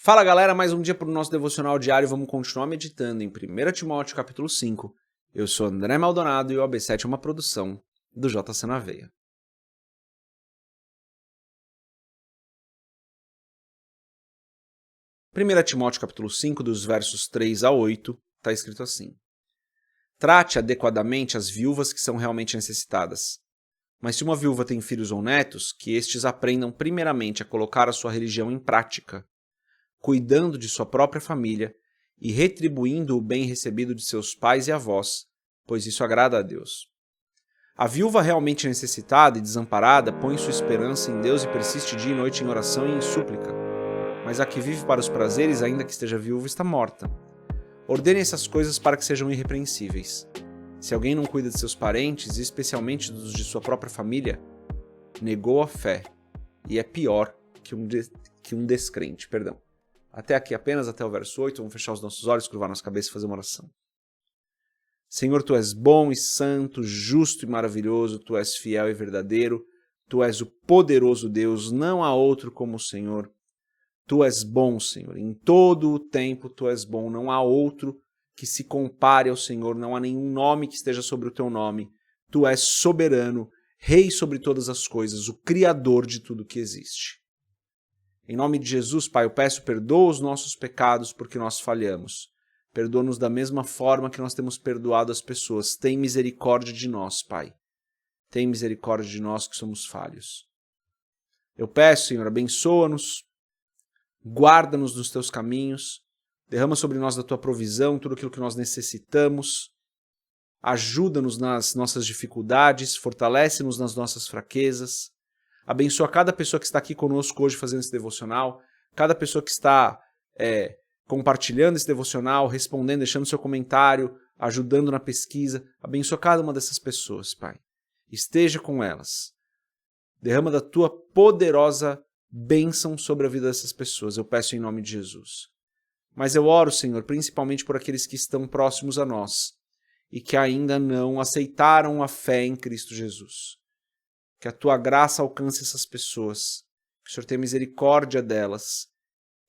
Fala galera, mais um dia para o nosso devocional diário. Vamos continuar meditando em 1 Timóteo capítulo 5. Eu sou André Maldonado e o AB7 é uma produção do JC na Veia. 1 Timóteo capítulo 5, dos versos 3 a 8, está escrito assim: Trate adequadamente as viúvas que são realmente necessitadas. Mas se uma viúva tem filhos ou netos, que estes aprendam primeiramente a colocar a sua religião em prática, cuidando de sua própria família e retribuindo o bem recebido de seus pais e avós, pois isso agrada a Deus. A viúva realmente necessitada e desamparada põe sua esperança em Deus e persiste dia e noite em oração e em súplica. Mas a que vive para os prazeres, ainda que esteja viúva, está morta. Ordene essas coisas para que sejam irrepreensíveis. Se alguém não cuida de seus parentes, e especialmente dos de sua própria família, negou a fé e é pior que um descrente. Até aqui apenas, até o verso 8, vamos fechar os nossos olhos, curvar nossa cabeça e fazer uma oração. Senhor, Tu és bom e santo, justo e maravilhoso, Tu és fiel e verdadeiro, Tu és o poderoso Deus, não há outro como o Senhor. Tu és bom, Senhor, em todo o tempo Tu és bom, não há outro que se compare ao Senhor, não há nenhum nome que esteja sobre o Teu nome. Tu és soberano, Rei sobre todas as coisas, o Criador de tudo que existe. Em nome de Jesus, Pai, eu peço, perdoa os nossos pecados porque nós falhamos. Perdoa-nos da mesma forma que nós temos perdoado as pessoas. Tem misericórdia de nós, Pai. Tem misericórdia de nós que somos falhos. Eu peço, Senhor, abençoa-nos, guarda-nos nos Teus caminhos, derrama sobre nós da Tua provisão tudo aquilo que nós necessitamos, ajuda-nos nas nossas dificuldades, fortalece-nos nas nossas fraquezas. Abençoa cada pessoa que está aqui conosco hoje fazendo esse devocional, cada pessoa que está compartilhando esse devocional, respondendo, deixando seu comentário, ajudando na pesquisa. Abençoa cada uma dessas pessoas, Pai. Esteja com elas. Derrama da Tua poderosa bênção sobre a vida dessas pessoas. Eu peço em nome de Jesus. Mas eu oro, Senhor, principalmente por aqueles que estão próximos a nós e que ainda não aceitaram a fé em Cristo Jesus. Que a Tua graça alcance essas pessoas, que o Senhor tenha misericórdia delas,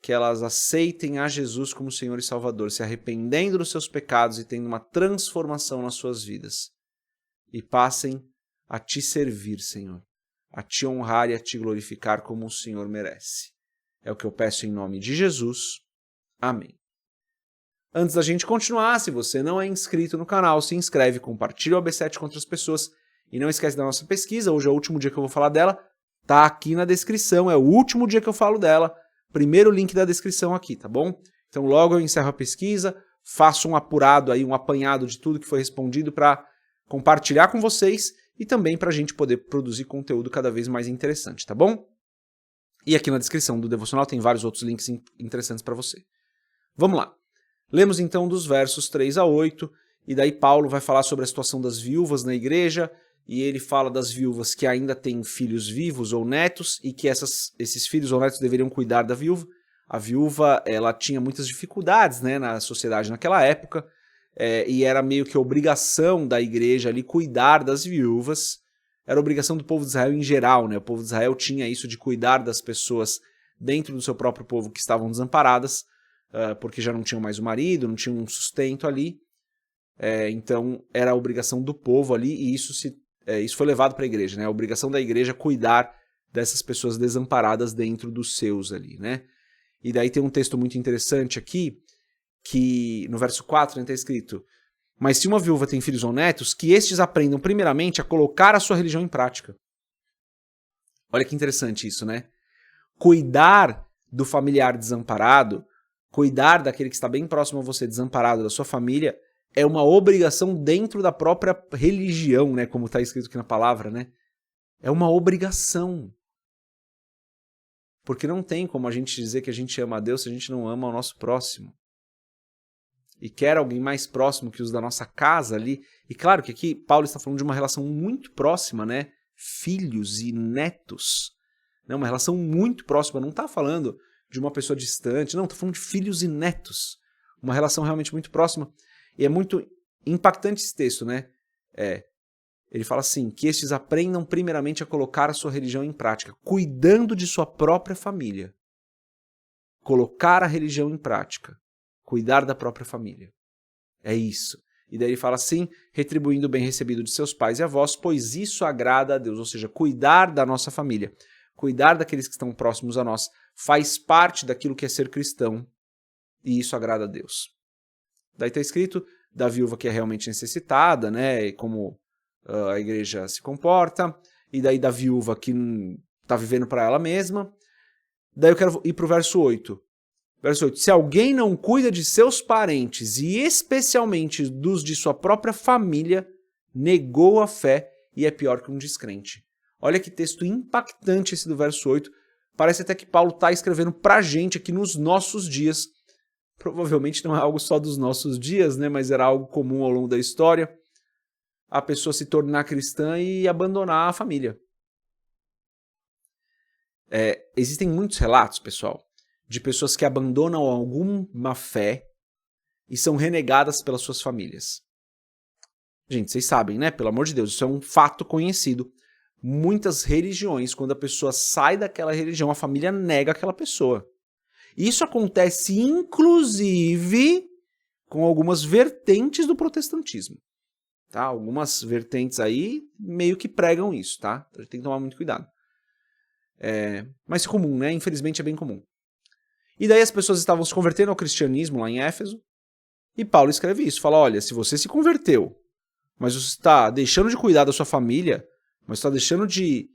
que elas aceitem a Jesus como Senhor e Salvador, se arrependendo dos seus pecados e tendo uma transformação nas suas vidas. E passem a Te servir, Senhor, a Te honrar e a Te glorificar como o Senhor merece. É o que eu peço em nome de Jesus. Amém. Antes da gente continuar, se você não é inscrito no canal, se inscreve, compartilha o AB7 com outras pessoas e não esquece da nossa pesquisa. Hoje é o último dia que eu vou falar dela, tá aqui na descrição, é o último dia que eu falo dela, primeiro link da descrição aqui, tá bom? Então logo eu encerro a pesquisa, faço um apurado aí, um apanhado de tudo que foi respondido para compartilhar com vocês e também para a gente poder produzir conteúdo cada vez mais interessante, tá bom? E aqui na descrição do devocional tem vários outros links interessantes para você. Vamos lá. Lemos então dos versos 3 a 8, e daí Paulo vai falar sobre a situação das viúvas na igreja, e ele fala das viúvas que ainda têm filhos vivos ou netos, e que esses filhos ou netos deveriam cuidar da viúva. A viúva, ela tinha muitas dificuldades, né, na sociedade naquela época, e era meio que obrigação da igreja ali cuidar das viúvas. Era obrigação do povo de Israel em geral, né? O povo de Israel tinha isso de cuidar das pessoas dentro do seu próprio povo que estavam desamparadas, porque já não tinham mais o marido, não tinham um sustento ali. Então era a obrigação do povo ali, e isso foi levado para a igreja, né? A obrigação da igreja cuidar dessas pessoas desamparadas dentro dos seus ali, né? E daí tem um texto muito interessante aqui, que no verso 4 está escrito: Mas se uma viúva tem filhos ou netos, que estes aprendam primeiramente a colocar a sua religião em prática. Olha que interessante isso, né? Cuidar do familiar desamparado, cuidar daquele que está bem próximo a você, desamparado, da sua família, é uma obrigação dentro da própria religião, né? Como está escrito aqui na palavra, né? É uma obrigação. Porque não tem como a gente dizer que a gente ama a Deus se a gente não ama o nosso próximo. E quer alguém mais próximo que os da nossa casa ali. E claro que aqui Paulo está falando de uma relação muito próxima, né? Filhos e netos. Né? Uma relação muito próxima. Não está falando de uma pessoa distante. Não, está falando de filhos e netos. Uma relação realmente muito próxima. E é muito impactante esse texto, né? Ele fala assim, que estes aprendam primeiramente a colocar a sua religião em prática, cuidando de sua própria família. colocar a religião em prática, cuidar da própria família. É isso. E daí ele fala assim, retribuindo o bem recebido de seus pais e avós, pois isso agrada a Deus, ou seja, cuidar da nossa família, cuidar daqueles que estão próximos a nós, faz parte daquilo que é ser cristão, e isso agrada a Deus. Daí está escrito da viúva que é realmente necessitada, né, e como a igreja se comporta, e daí da viúva que está vivendo para ela mesma. Daí eu quero ir para o verso 8. Verso 8. Se alguém não cuida de seus parentes, e especialmente dos de sua própria família, negou a fé e é pior que um descrente. Olha que texto impactante esse do verso 8. Parece até que Paulo está escrevendo para a gente aqui nos nossos dias. Provavelmente não é algo só dos nossos dias, né? Mas era algo comum ao longo da história. A pessoa se tornar cristã e abandonar a família. Existem muitos relatos, pessoal, de pessoas que abandonam alguma fé e são renegadas pelas suas famílias. Gente, vocês sabem, né? Pelo amor de Deus, isso é um fato conhecido. Muitas religiões, quando a pessoa sai daquela religião, a família nega aquela pessoa. Isso acontece, inclusive, com algumas vertentes do protestantismo. Tá? Algumas vertentes aí meio que pregam isso, tá? A gente tem que tomar muito cuidado. Mas é comum, né? Infelizmente é bem comum. E daí as pessoas estavam se convertendo ao cristianismo lá em Éfeso, e Paulo escreve isso, fala, olha, se você se converteu, mas você está deixando de cuidar da sua família, mas está deixando de,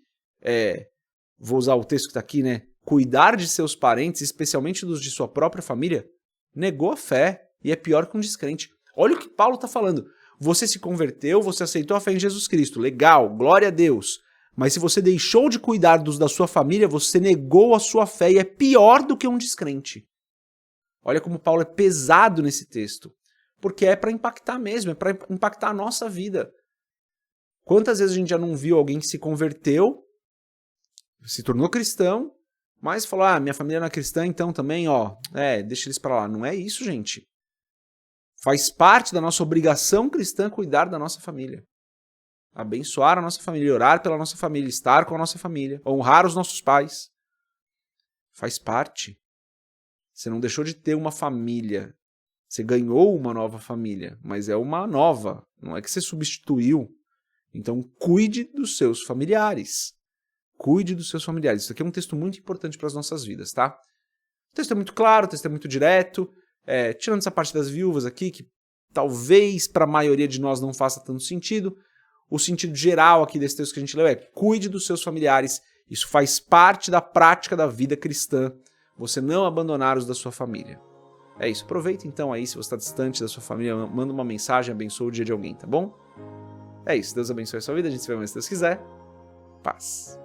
vou usar o texto que está aqui, né? Cuidar de seus parentes, especialmente dos de sua própria família, negou a fé e é pior que um descrente. Olha o que Paulo está falando. Você se converteu, você aceitou a fé em Jesus Cristo, legal, glória a Deus. Mas se você deixou de cuidar dos da sua família, você negou a sua fé e é pior do que um descrente. Olha como Paulo é pesado nesse texto. Porque é para impactar mesmo, é para impactar a nossa vida. Quantas vezes a gente já não viu alguém que se converteu, se tornou cristão, mas falou, minha família não é cristã, então também, deixa eles para lá. Não é isso, gente. Faz parte da nossa obrigação cristã cuidar da nossa família. Abençoar a nossa família, orar pela nossa família, estar com a nossa família, honrar os nossos pais. Faz parte. Você não deixou de ter uma família. Você ganhou uma nova família, mas é uma nova. Não é que você substituiu. Então, cuide dos seus familiares. Cuide dos seus familiares. Isso aqui é um texto muito importante para as nossas vidas, tá? O texto é muito claro, o texto é muito direto. Tirando essa parte das viúvas aqui, que talvez para a maioria de nós não faça tanto sentido, o sentido geral aqui desse texto que a gente leu é cuide dos seus familiares. Isso faz parte da prática da vida cristã. Você não abandonar os da sua família. É isso. Aproveita então aí, se você está distante da sua família, manda uma mensagem, abençoa o dia de alguém, tá bom? É isso. Deus abençoe a sua vida. A gente se vê mais se Deus quiser. Paz.